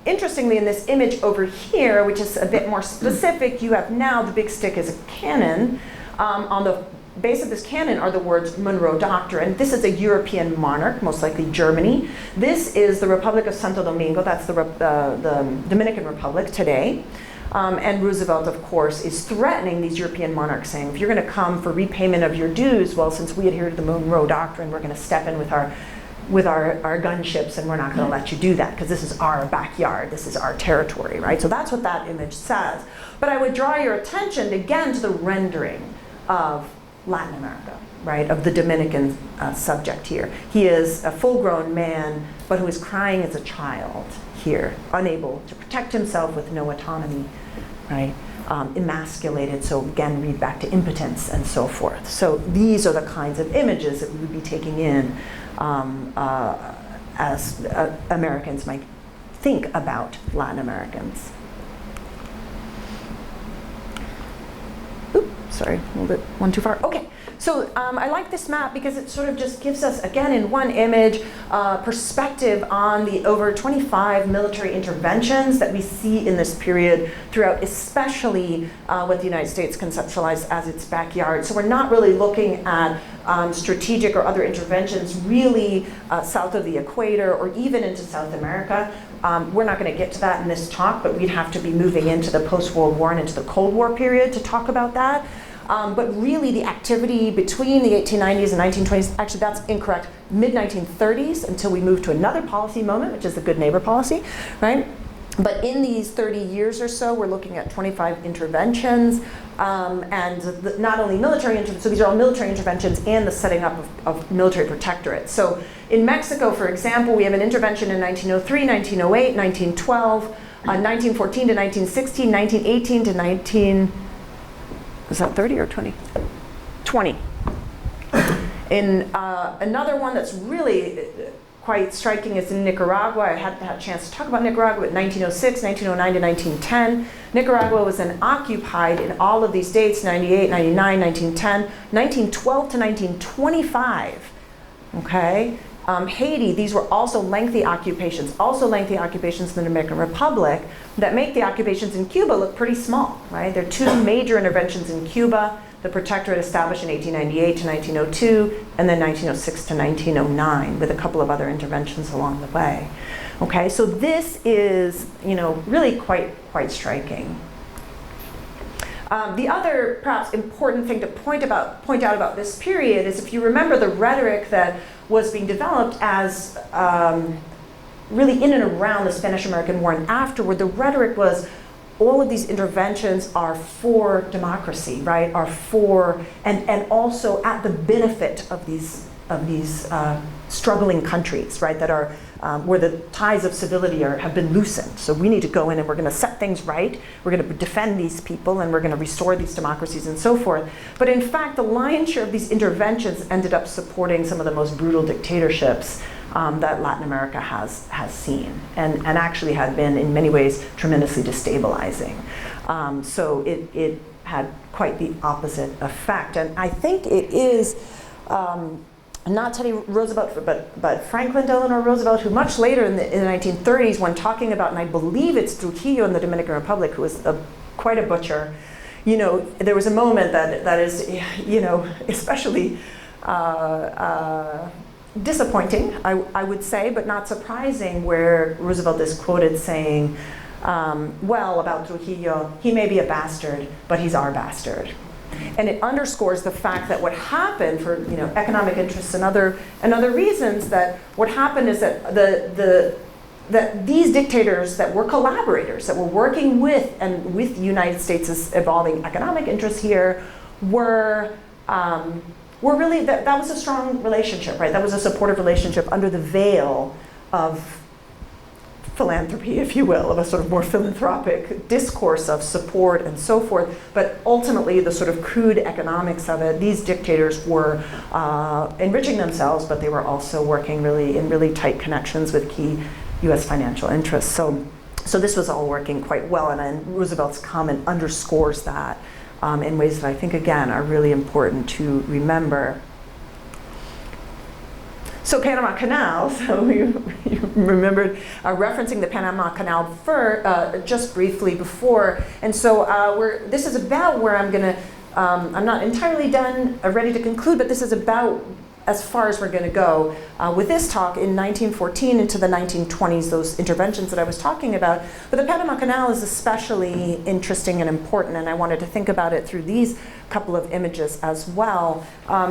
Interestingly, in this image over here, which is a bit more specific, you have now the big stick as a cannon. On the base of this cannon are the words Monroe Doctrine. This is a European monarch, most likely Germany. This is the Republic of Santo Domingo. That's the Dominican Republic today. And Roosevelt, of course, is threatening these European monarchs, saying, if you're going to come for repayment of your dues, well, since we adhere to the Monroe Doctrine, we're going to step in with our gunships, and we're not going to let you do that because this is our backyard, this is our territory, right? So that's what that image says. But I would draw your attention again to the rendering of Latin America, right, of the Dominican subject here. He is a full-grown man, but who is crying as a child here, unable to protect himself with no autonomy, right? Emasculated, so again, read back to impotence and so forth. So these are the kinds of images that we would be taking in as Americans might think about Latin Americans. Oops, sorry, a little bit, one too far. Okay, so I like this map because it sort of just gives us, again, in one image, perspective on the over 25 military interventions that we see in this period throughout, especially what the United States conceptualized as its backyard. So we're not really looking at strategic or other interventions really south of the equator or even into South America. We're not going to get to that in this talk, but we'd have to be moving into the post-World War and into the Cold War period to talk about that. But really the activity between the 1890s and 1920s, actually that's incorrect, mid-1930s until we move to another policy moment, which is the good neighbor policy, right? But in these 30 years or so, we're looking at 25 interventions, and not only military interventions, so these are all military interventions and the setting up of military protectorates. So in Mexico, for example, we have an intervention in 1903, 1908, 1912, 1914 to 1916, 1918 to 19... Is that 30 or 20? 20. In another one that's really quite striking is in Nicaragua. I hadn't had a chance to talk about Nicaragua, but 1906, 1909 to 1910. Nicaragua was then occupied in all of these dates, 98, 99, 1910, 1912 to 1925, okay? Haiti, these were also lengthy occupations in the Dominican Republic that make the occupations in Cuba look pretty small, right? There are two major interventions in Cuba, the protectorate established in 1898 to 1902, and then 1906 to 1909, with a couple of other interventions along the way. Okay, so this is, really quite striking. The other perhaps important thing to point out about this period is, if you remember the rhetoric that was being developed as really in and around the Spanish-American War and afterward, the rhetoric was all of these interventions are for democracy, right? Are for, and also at the benefit of these struggling countries, right? That are where the ties of civility have been loosened. So we need to go in and we're going to set things right. We're going to defend these people and we're going to restore these democracies and so forth. But in fact, the lion's share of these interventions ended up supporting some of the most brutal dictatorships that Latin America has seen, and actually had been in many ways tremendously destabilizing. So it had quite the opposite effect. And I think it is not Teddy Roosevelt, but Franklin Delano Roosevelt, who much later in the 1930s, when talking about, and I believe it's Trujillo in the Dominican Republic, who was quite a butcher, there was a moment that is, especially disappointing, I would say, but not surprising, where Roosevelt is quoted saying, well, about Trujillo, he may be a bastard, but he's our bastard. And it underscores the fact that what happened, for economic interests and other reasons, that what happened is that the that these dictators that were collaborators, that were working with the United States' evolving economic interests here, were really, that was a strong relationship, right? That was a supportive relationship under the veil of philanthropy, if you will, of a sort of more philanthropic discourse of support and so forth. But ultimately, the sort of crude economics of it, these dictators were enriching themselves, but they were also working really in really tight connections with key US financial interests. So this was all working quite well, and Roosevelt's comment underscores that in ways that I think, again, are really important to remember. So Panama Canal, so you remembered referencing the Panama Canal just briefly before. And so this is about where I'm gonna, I'm not entirely done, ready to conclude, but this is about as far as we're gonna go with this talk in 1914 into the 1920s, those interventions that I was talking about. But the Panama Canal is especially interesting and important, and I wanted to think about it through these couple of images as well.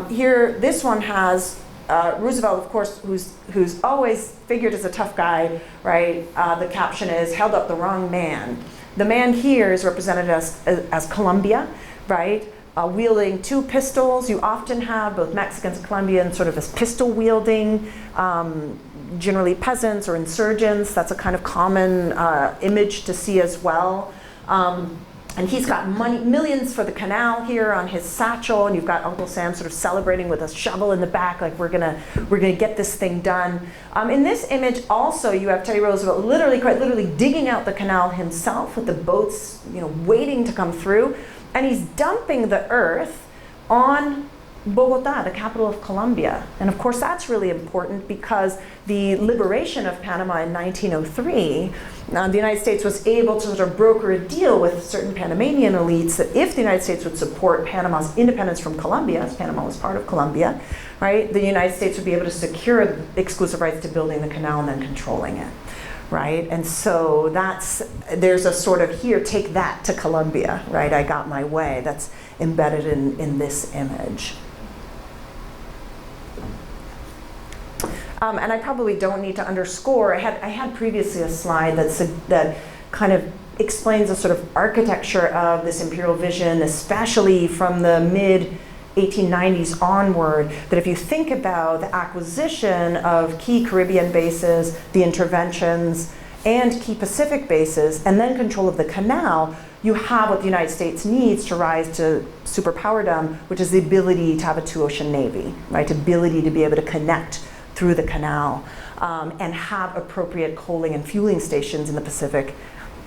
Here, this one has Roosevelt, of course, who's always figured as a tough guy, right? The caption is, "Held up the wrong man." The man here is represented as Colombia, right? Wielding two pistols. You often have both Mexicans and Colombians sort of as pistol wielding, generally peasants or insurgents. That's a kind of common image to see as well. And he's got money, millions for the canal here on his satchel, and you've got Uncle Sam sort of celebrating with a shovel in the back, like we're gonna get this thing done. In this image, also you have Teddy Roosevelt quite literally digging out the canal himself with the boats, waiting to come through, and he's dumping the earth on Bogota, the capital of Colombia. And of course, that's really important because the liberation of Panama in 1903, the United States was able to sort of broker a deal with certain Panamanian elites that if the United States would support Panama's independence from Colombia, as Panama was part of Colombia, right, the United States would be able to secure exclusive rights to building the canal and then controlling it. Right, and so there's a sort of, here, take that to Colombia, right? I got my way. That's embedded in this image. And I probably don't need to underscore, I had previously a slide that kind of explains the sort of architecture of this imperial vision, especially from the mid-1890s onward, that if you think about the acquisition of key Caribbean bases, the interventions, and key Pacific bases, and then control of the canal, you have what the United States needs to rise to superpowerdom, which is the ability to have a two-ocean navy, right? Ability to be able to connect through the canal and have appropriate coaling and fueling stations in the Pacific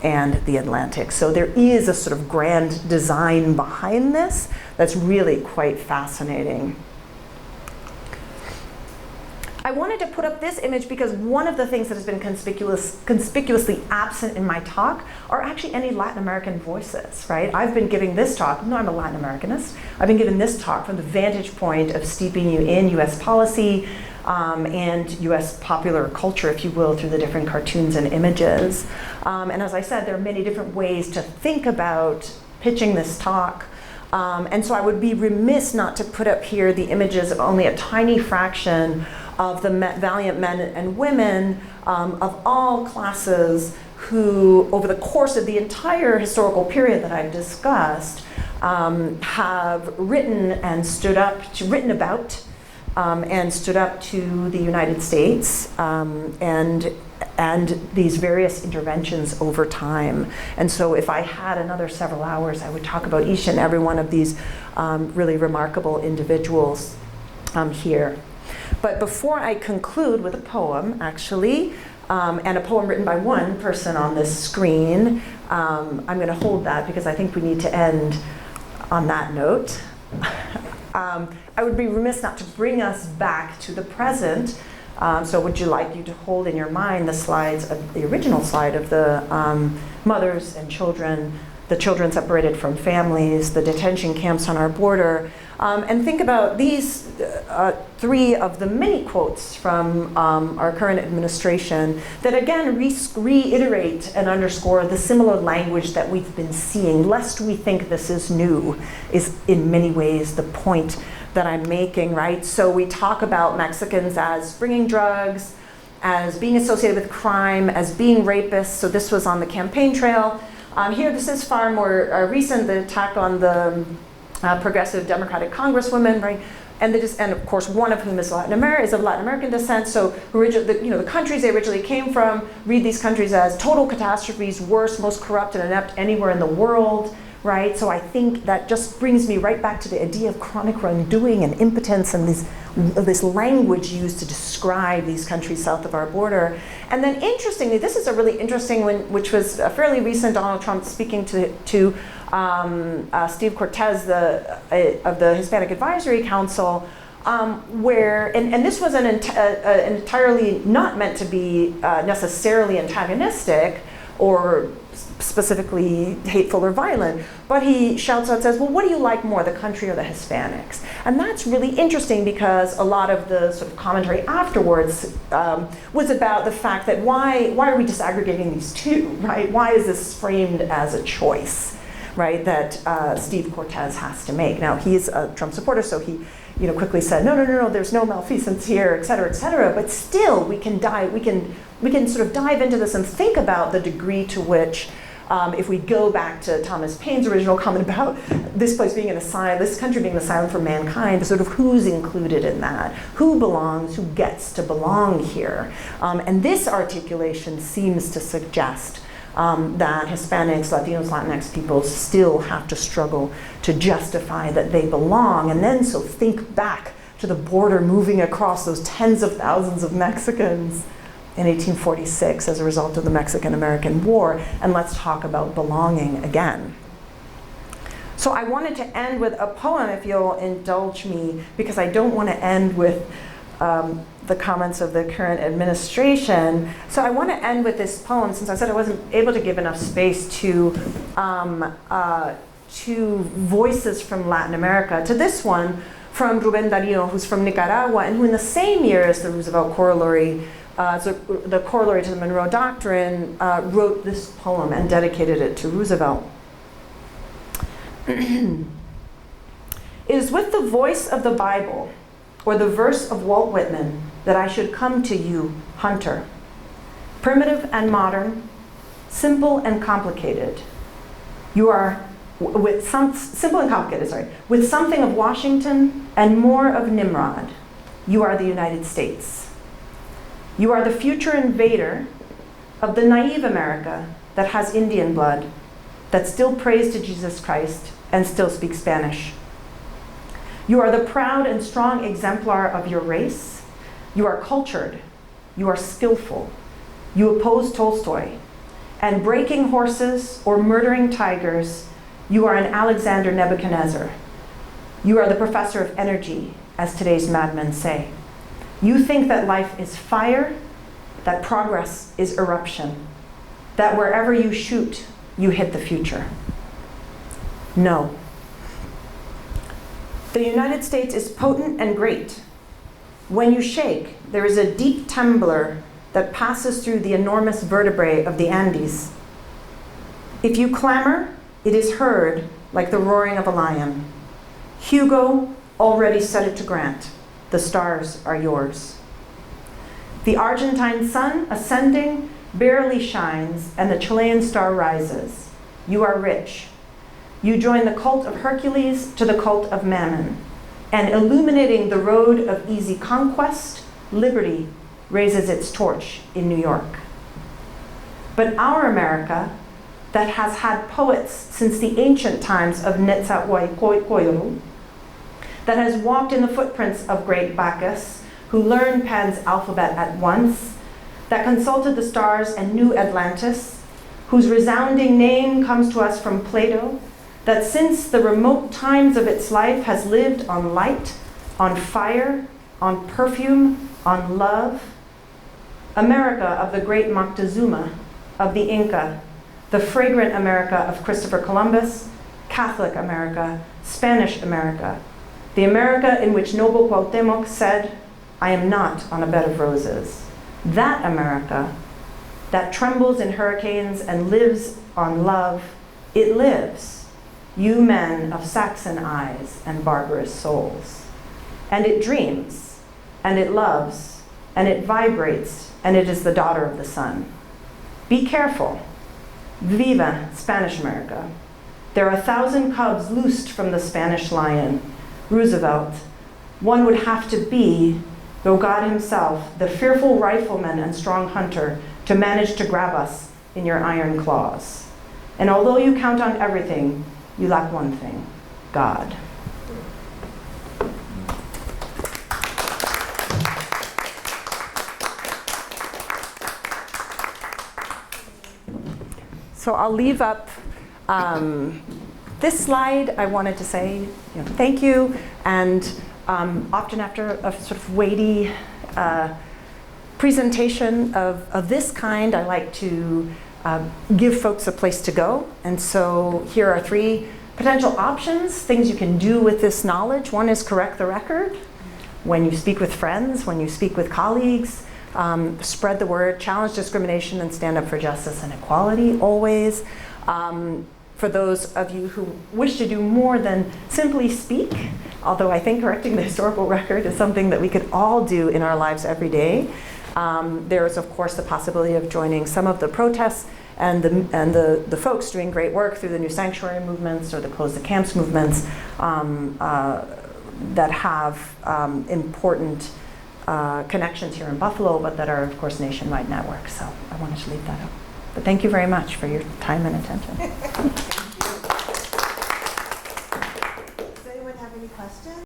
and the Atlantic. So there is a sort of grand design behind this that's really quite fascinating. I wanted to put up this image because one of the things that has been conspicuously absent in my talk are actually any Latin American voices, right? I've been giving this talk, no, I'm a Latin Americanist. I've been giving this talk from the vantage point of steeping you in US policy and US popular culture, if you will, through the different cartoons and images. And as I said, there are many different ways to think about pitching this talk. And so I would be remiss not to put up here the images of only a tiny fraction of the valiant men and women of all classes who, over the course of the entire historical period that I've discussed, have written and stood up, written about and stood up to the United States and these various interventions over time. And so if I had another several hours, I would talk about each and every one of these really remarkable individuals here. But before I conclude with a poem, actually, and a poem written by one person on this screen, I'm going to hold that because I think we need to end on that note. I would be remiss not to bring us back to the present. So would you like you to hold in your mind the slides, the original slide of the mothers and children, the children separated from families, the detention camps on our border, and think about these three of the many quotes from our current administration that again reiterate and underscore the similar language that we've been seeing, lest we think this is new, is in many ways the point that I'm making, right? So we talk about Mexicans as bringing drugs, as being associated with crime, as being rapists. So this was on the campaign trail. Here, this is far more recent, the attack on the progressive Democratic Congresswoman, right? And of course, one of whom is of Latin American descent. So the countries they originally came from, read these countries as total catastrophes, worst, most corrupt and inept anywhere in the world, right? So I think that just brings me right back to the idea of chronic wrongdoing and impotence and this language used to describe these countries south of our border. And then interestingly, this is a really interesting one, which was fairly recent, Donald Trump speaking to Steve Cortez of the Hispanic Advisory Council, where, and this was an entirely not meant to be necessarily antagonistic or specifically hateful or violent, but he shouts out, says, well, what do you like more, the country or the Hispanics? And that's really interesting because a lot of the sort of commentary afterwards was about the fact that why are we disaggregating these two, right? Why is this framed as a choice, right, that Steve Cortez has to make? Now, he's a Trump supporter, so he quickly said, no, there's no malfeasance here, et cetera, but still we can sort of dive into this and think about the degree to which, if we go back to Thomas Paine's original comment about this place being an asylum, this country being an asylum for mankind, sort of who's included in that, who belongs, who gets to belong here. And this articulation seems to suggest that Hispanics, Latinos, Latinx people still have to struggle to justify that they belong. And then so think back to the border moving across those tens of thousands of Mexicans in 1846 as a result of the Mexican-American War, and let's talk about belonging again. So I wanted to end with a poem, if you'll indulge me, because I don't want to end with the comments of the current administration. So I want to end with this poem, since I said I wasn't able to give enough space to voices from Latin America, to this one from Rubén Darío, who's from Nicaragua, and who in the same year as the Roosevelt Corollary, the corollary to the Monroe Doctrine, wrote this poem and dedicated it to Roosevelt. It is with the voice of the Bible or the verse of Walt Whitman that I should come to you, hunter. Primitive and modern, simple and complicated. You are simple and complicated, with something of Washington and more of Nimrod. You are the United States. You are the future invader of the naive America that has Indian blood, that still prays to Jesus Christ and still speaks Spanish. You are the proud and strong exemplar of your race. You are cultured. You are skillful. You oppose Tolstoy. And breaking horses or murdering tigers, you are an Alexander Nebuchadnezzar. You are the professor of energy, as today's madmen say. You think that life is fire, that progress is eruption, that wherever you shoot, you hit the future. No. The United States is potent and great. When you shake, there is a deep timbre that passes through the enormous vertebrae of the Andes. If you clamor, it is heard like the roaring of a lion. Hugo already said it to Grant. The stars are yours. The Argentine sun, ascending, barely shines, and the Chilean star rises. You are rich. You join the cult of Hercules to the cult of Mammon, and illuminating the road of easy conquest, liberty raises its torch in New York. But our America, that has had poets since the ancient times of Nezahualcóyotl, that has walked in the footprints of great Bacchus, who learned Pan's alphabet at once, that consulted the stars and knew Atlantis, whose resounding name comes to us from Plato, that since the remote times of its life has lived on light, on fire, on perfume, on love. America of the great Moctezuma, of the Inca, the fragrant America of Christopher Columbus, Catholic America, Spanish America, the America in which noble Cuauhtémoc said, I am not on a bed of roses. That America that trembles in hurricanes and lives on love, it lives, you men of Saxon eyes and barbarous souls. And it dreams, and it loves, and it vibrates, and it is the daughter of the sun. Be careful. Viva Spanish America. There are 1,000 cubs loosed from the Spanish lion. Roosevelt. One would have to be, though God himself, the fearful rifleman and strong hunter, to manage to grab us in your iron claws. And although you count on everything, you lack one thing, God. So I'll leave up this slide. I wanted to say thank you. And often after a sort of weighty presentation of this kind, I like to give folks a place to go. And so here are 3 potential options, things you can do with this knowledge. One is correct the record. When you speak with friends, when you speak with colleagues, spread the word, challenge discrimination, and stand up for justice and equality always. For those of you who wish to do more than simply speak, although I think correcting the historical record is something that we could all do in our lives every day, there is, of course, the possibility of joining some of the protests and the folks doing great work through the New Sanctuary movements or the Close the Camps movements that have important connections here in Buffalo, but that are, of course, nationwide networks. So I wanted to leave that up. But thank you very much for your time and attention. Does anyone have any questions?